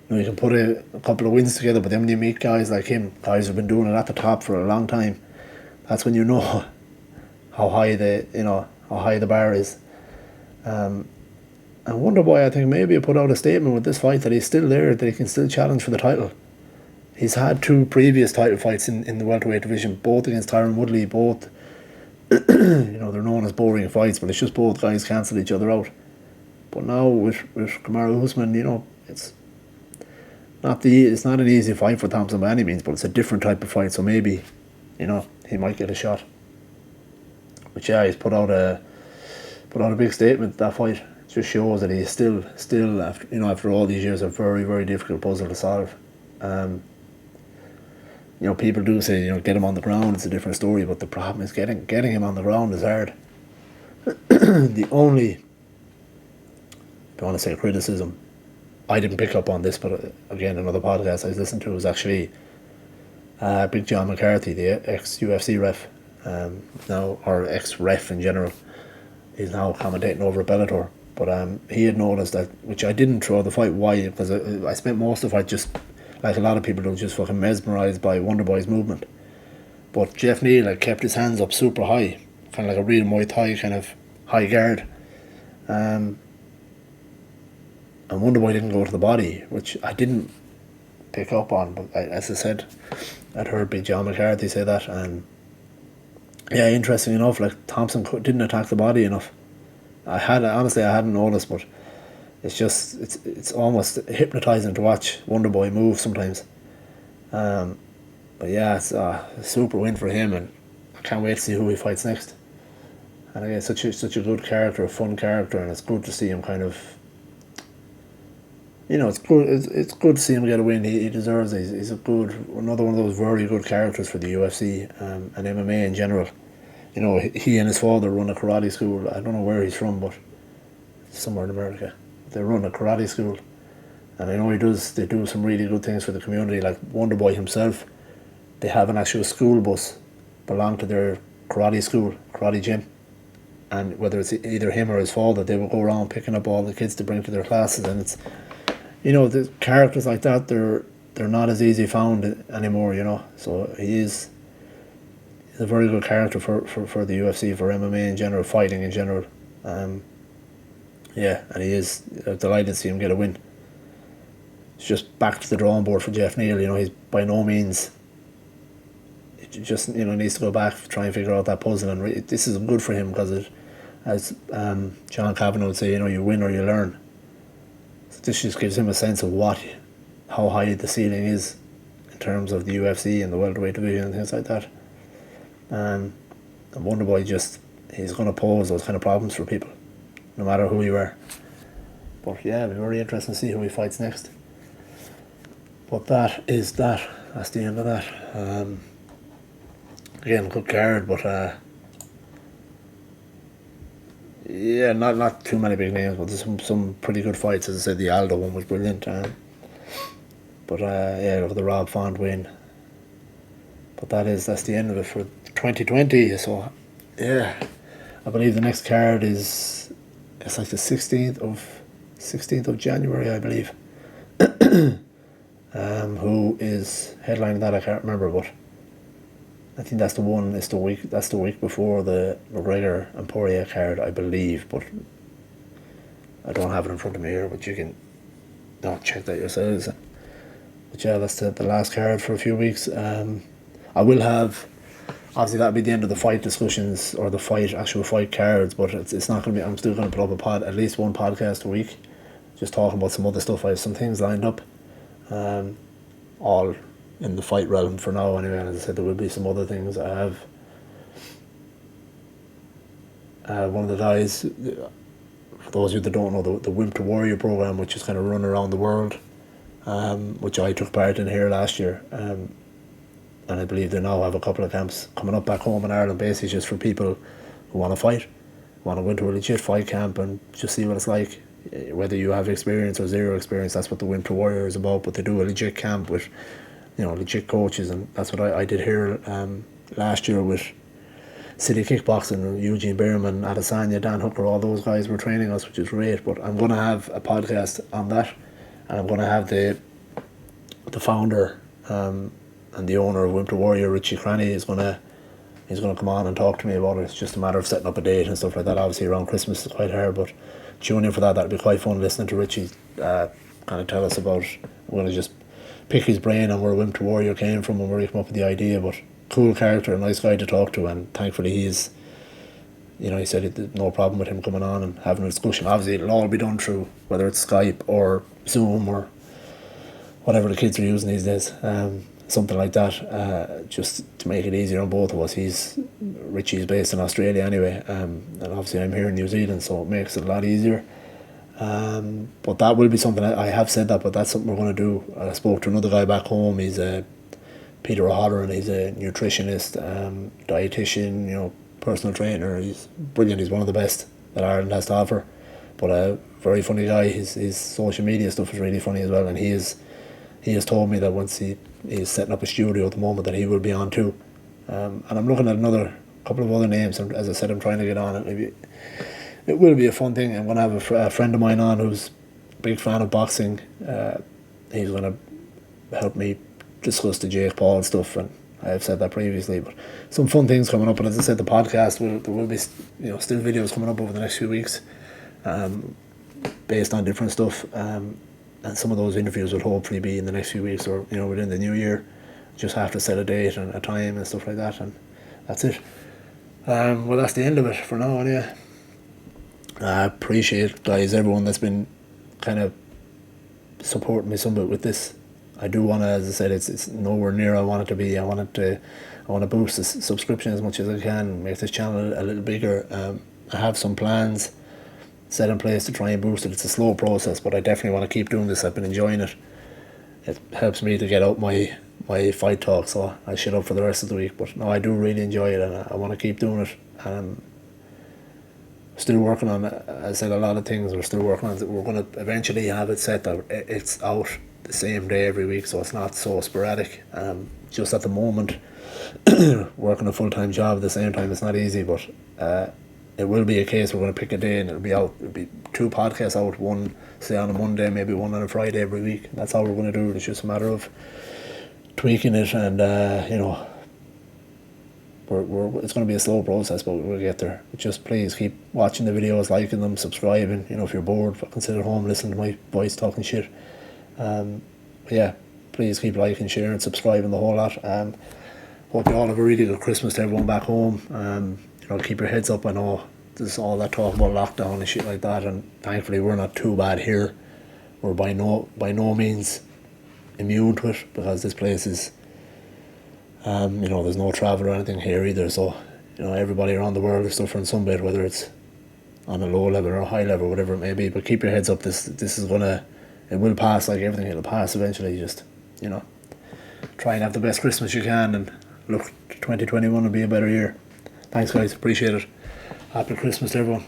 You can put a couple of wins together, but then when you meet guys like him, guys who've been doing it at the top for a long time, that's when you know how high the bar is. And Wonderboy, I think maybe put out a statement with this fight that he's still there, that he can still challenge for the title. He's had 2 previous title fights in the welterweight division, both against Tyron Woodley, both, they're known as boring fights, but it's just both guys cancel each other out. But now with Kamaru Usman, it's not an easy fight for Thompson by any means, but it's a different type of fight, so maybe, he might get a shot. But yeah, he's put out a big statement, that fight. just shows that he's still after all these years, a very, very difficult puzzle to solve. People do say, get him on the ground, it's a different story, but the problem is getting him on the ground is hard. The only, if you want to say criticism, I didn't pick up on this, but again, another podcast I was listening to was actually Big John McCarthy, the ex-UFC ref, now, or ex-ref in general. He's now commentating over at Bellator. But he had noticed that, which I didn't throw the fight. Why? Because I spent most of the fight just, like a lot of people do, just fucking mesmerised by Wonderboy's movement. But Jeff Neal kept his hands up super high, kind of like a real Muay Thai kind of high guard. And Wonderboy didn't go to the body, which I didn't pick up on. But as I said, I'd heard Big John McCarthy say that. And yeah, interesting enough, Thompson didn't attack the body enough. I hadn't noticed, but it's almost hypnotising to watch Wonderboy move sometimes. But yeah, it's a super win for him, and I can't wait to see who he fights next. And again, such a good character, a fun character, and it's good to see him kind of. It's good. It's good to see him get a win. He deserves it. He's another one of those very good characters for the UFC and MMA in general. He and his father run a karate school. I don't know where he's from, but somewhere in America. They run a karate school, and I know they do some really good things for the community. Like Wonderboy himself, they have an actual school bus belong to their karate school, karate gym, and whether it's either him or his father, they will go around picking up all the kids to bring to their classes. And it's, the characters like that, they're not as easy found anymore. So he's a very good character for the UFC, for MMA in general, fighting in general. Yeah, and he is delighted to see him get a win. It's just back to the drawing board for Jeff Neal. He's by no means. It just needs to go back, try and figure out that puzzle, and this is good for him because as John Kavanagh would say, you win or you learn. So this just gives him a sense of how high the ceiling is in terms of the UFC and the welterweight division and things like that. And Wonderboy he's going to pose those kind of problems for people, no matter who you are. But yeah, it'll be very interesting to see who he fights next. But that's the end of that. Again, good card, but yeah, not too many big names, but there's some pretty good fights. As I said, the Aldo one was brilliant. But yeah, the Rob Font win. But that's the end of it for 2020. So yeah, I believe the next card it's like the 16th of January, I believe. Who is headlining that? I can't remember, but I think that's the one. It's the week before the McGregor and Poirier card, I believe, but I don't have it in front of me here. But you can check that yourselves. But yeah, that's the last card for a few weeks. I will have, obviously that'll be the end of the fight discussions or the actual fight cards, but it's not going to be, I'm still going to put up at least one podcast a week, just talking about some other stuff. I have some things lined up, all in the fight realm for now anyway, and as I said, there will be some other things. I have one of the guys, for those of you that don't know, the Wimp to Warrior program, which is kind of run around the world, which I took part in here last year, and I believe they now have a couple of camps coming up back home in Ireland, basically just for people who want to fight, want to go into a legit fight camp and just see what it's like. Whether you have experience or zero experience, that's what the Wimp to Warrior is about. But they do a legit camp with, legit coaches, and that's what I did here last year with City Kickboxing, Eugene Behrman, Adesanya, Dan Hooker, all those guys were training us, which is great. But I'm going to have a podcast on that, and I'm going to have the founder and the owner of Wimp to Warrior, Richie Cranny, he's gonna come on and talk to me about it. It's just a matter of setting up a date and stuff like that. Obviously around Christmas is quite hard, but tune in for that. That'll be quite fun listening to Richie kind of tell us about. We're gonna just pick his brain on where Wimp to Warrior came from and where he came up with the idea. But cool character, a nice guy to talk to, and thankfully he's, he said it, no problem with him coming on and having a discussion. Obviously it'll all be done through whether it's Skype or Zoom or whatever the kids are using these days. Something like that, just to make it easier on both of us. Richie's based in Australia anyway, and obviously I'm here in New Zealand, so it makes it a lot easier. But that will be something, I have said that, but that's something we're going to do. I spoke to another guy back home. He's Peter O'Halloran. He's a nutritionist, dietitian, personal trainer. He's brilliant. He's one of the best that Ireland has to offer. But a very funny guy. His social media stuff is really funny as well. And he has told me that once he's setting up a studio at the moment, that he will be on too. And I'm looking at another couple of other names. And as I said, I'm trying to get on it. Maybe it will be a fun thing. I'm going to have a friend of mine on who's a big fan of boxing. He's going to help me discuss the Jake Paul stuff, and I have said that previously. But some fun things coming up. And as I said, the podcast there will be still videos coming up over the next few weeks, based on different stuff. And some of those interviews will hopefully be in the next few weeks, or within the new year. Just have to set a date and a time and stuff like that, and that's it. Well, that's the end of it for now, anyway. I appreciate, guys, everyone that's been kind of supporting me some bit with this. I do want to, as I said, it's nowhere near I want it to be. I want to boost the subscription as much as I can, make this channel a little bigger. I have some plans set in place to try and boost it. It's a slow process, but I definitely want to keep doing this. I've been enjoying it. It helps me to get out my fight talk, so I shut up for the rest of the week. But no, I do really enjoy it, and I want to keep doing it. Still working on it. I said a lot of things we're still working on. We're going to eventually have it set that it's out the same day every week, so it's not so sporadic. Just at the moment, working a full-time job at the same time, it's not easy, but it will be a case we're going to pick a day and it'll be out. It'll be 2 podcasts out, one say on a Monday, maybe one on a Friday every week. That's how we're going to do it. It's just a matter of tweaking it, and it's going to be a slow process, but we'll get there. Just please keep watching the videos, liking them, subscribing. If you're bored, fucking sit at home, listen to my voice talking shit. Yeah, please keep liking, sharing, subscribing, the whole lot. Hope you all have a really good Christmas to everyone back home. Keep your heads up. I know there's all that talk about lockdown and shit like that, and thankfully we're not too bad here. We're by no means immune to it, because this place is there's no travel or anything here either, so everybody around the world is suffering some bit, whether it's on a low level or a high level, whatever it may be. But keep your heads up. This is it will pass, like everything. It'll pass eventually. Just try and have the best Christmas you can, and look, 2021 will be a better year. Thanks, guys, appreciate it. Happy Christmas to everyone.